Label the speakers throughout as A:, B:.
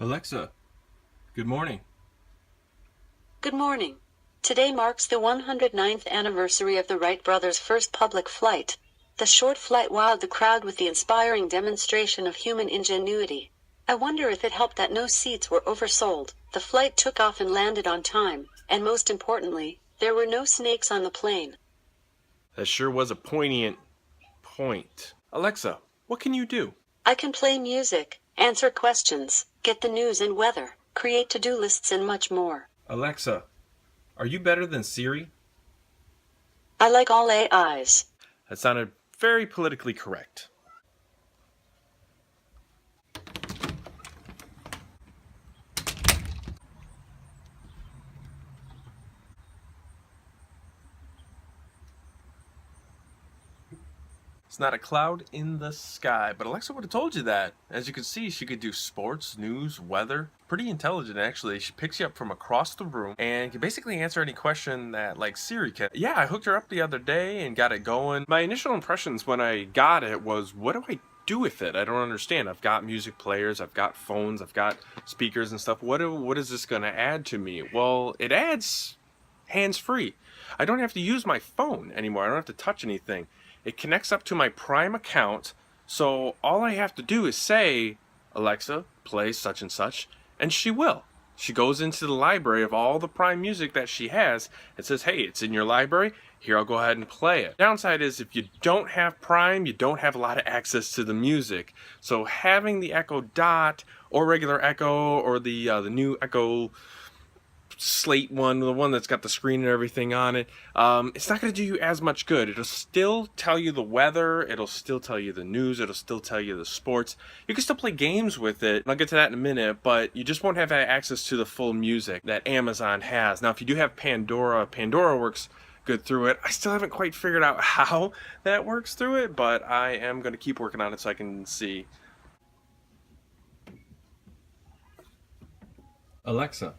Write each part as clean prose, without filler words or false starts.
A: Alexa, good morning.
B: Good morning. Today marks the 109th anniversary of the Wright brothers' first public flight. The short flight wowed the crowd with the inspiring demonstration of human ingenuity. I wonder if it helped that no seats were oversold. The flight took off and landed on time, and most importantly, there were no snakes on the plane.
A: That sure was a poignant point. Alexa, what can you do?
B: I can play music, answer questions, get the news and weather, create to-do lists and much more.
A: Alexa, are you better than Siri?
B: I like all AIs.
A: That sounded very politically correct. It's not a cloud in the sky, but Alexa would have told you that. As you can see, she could do sports, news, weather. Pretty intelligent, actually. She picks you up from across the room and can basically answer any question that, like, Siri can. Yeah, I hooked her up the other day and got it going. My initial impressions when I got it was, what do I do with it? I don't understand. I've got music players, I've got phones, I've got speakers and stuff. What is this going to add to me? Well, it adds hands-free. I don't have to use my phone anymore. I don't have to touch anything. It connects up to my Prime account, so all I have to do is say, Alexa, play such and such, and she will. She goes into the library of all the Prime music that she has and says, hey, it's in your library, here, I'll go ahead and play it. Downside is if you don't have Prime, you don't have a lot of access to the music. So having the Echo Dot or regular Echo or the new Echo Slate one, the one that's got the screen and everything on it, it's not going to do you as much good. It'll still tell you the weather, it'll still tell you the news, it'll still tell you the sports. You can still play games with it, and I'll get to that in a minute, but you just won't have access to the full music that Amazon has. Now, if you do have Pandora works good through it. I still haven't quite figured out how that works through it, but I am going to keep working on it so I can see. Alexa,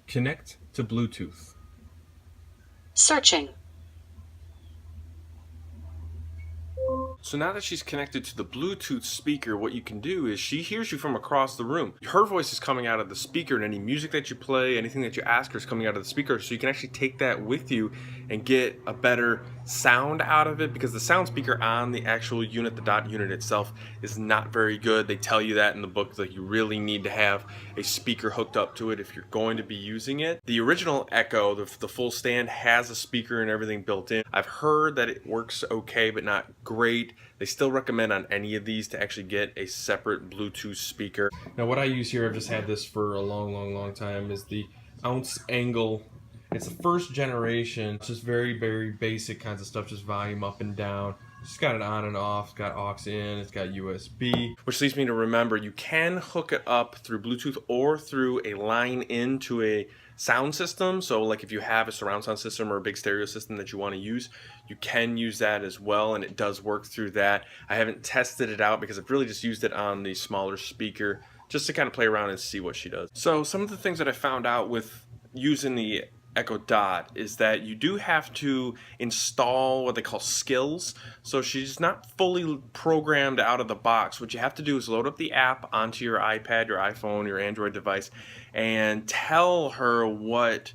A: connect to Bluetooth.
B: Searching.
A: So now that she's connected to the Bluetooth speaker, what you can do is she hears you from across the room. Her voice is coming out of the speaker, and any music that you play, anything that you ask her is coming out of the speaker, so you can actually take that with you and get a better sound out of it, because the sound speaker on the actual unit, the Dot unit itself, is not very good. They tell you that in the book, that you really need to have a speaker hooked up to it if you're going to be using it. The original Echo, the full stand, has a speaker and everything built in. I've heard that it works okay, but not great. They still recommend on any of these to actually get a separate Bluetooth speaker. Now what I use here, I've just had this for a long time, is the Ounce Angle. It's the first generation. It's just very basic kinds of stuff, just volume up and down. It's got it on and off, it's got aux in, it's got USB. Which leads me to remember, you can hook it up through Bluetooth or through a line into a sound system. So like if you have a surround sound system or a big stereo system that you want to use, you can use that as well, and it does work through that. I haven't tested it out because I've really just used it on the smaller speaker just to kind of play around and see what she does. So some of the things that I found out with using the Echo Dot is that you do have to install what they call skills. So she's not fully programmed out of the box. What you have to do is load up the app onto your iPad, your iPhone, your Android device, and tell her what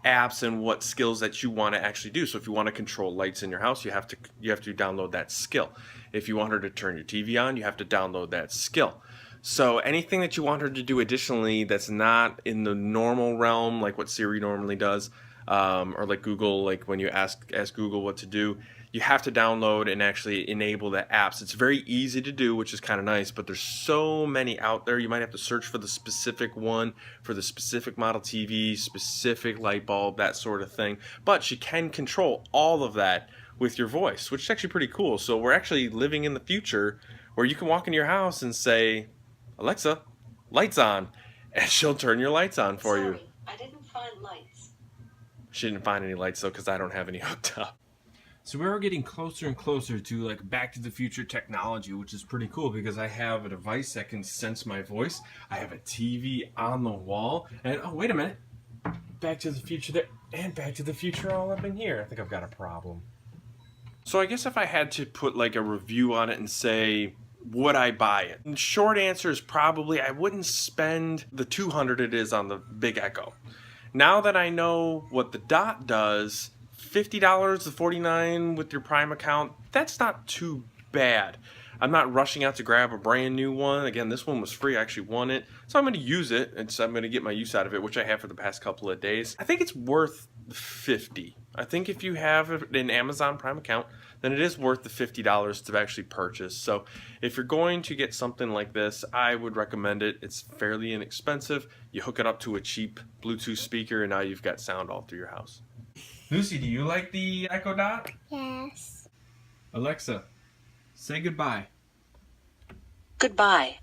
A: apps and what skills that you want to actually do. So if you want to control lights in your house, you have to download that skill. If you want her to turn your TV on, you have to download that skill. So anything that you want her to do additionally that's not in the normal realm, like what Siri normally does, or like Google, like when you ask Google what to do, you have to download and actually enable the apps. It's very easy to do, which is kind of nice, but there's so many out there. You might have to search for the specific one, for the specific model TV, specific light bulb, that sort of thing. But she can control all of that with your voice, which is actually pretty cool. So we're actually living in the future where you can walk into your house and say, Alexa, lights on, and she'll turn your lights on for you.
B: I didn't find lights.
A: She didn't find any lights though, because I don't have any hooked up. So we're getting closer and closer to like Back to the Future technology, which is pretty cool because I have a device that can sense my voice. I have a TV on the wall, and oh wait a minute, Back to the Future there, and Back to the Future all up in here. I think I've got a problem. So I guess if I had to put like a review on it and say, would I buy it? And short answer is probably I wouldn't spend the $200 it is on the Big Echo. Now that I know what the Dot does, $50 to $49 with your Prime account, that's not too bad. I'm not rushing out to grab a brand new one. Again, this one was free. I actually won it. So I'm going to use it, and so I'm going to get my use out of it, which I have for the past couple of days. I think it's worth $50. I think if you have an Amazon Prime account, then it is worth the $50 to actually purchase. So if you're going to get something like this, I would recommend it. It's fairly inexpensive. You hook it up to a cheap Bluetooth speaker, and now you've got sound all through your house. Lucy, do you like the Echo Dot?
C: Yes.
A: Alexa, say goodbye.
B: Goodbye.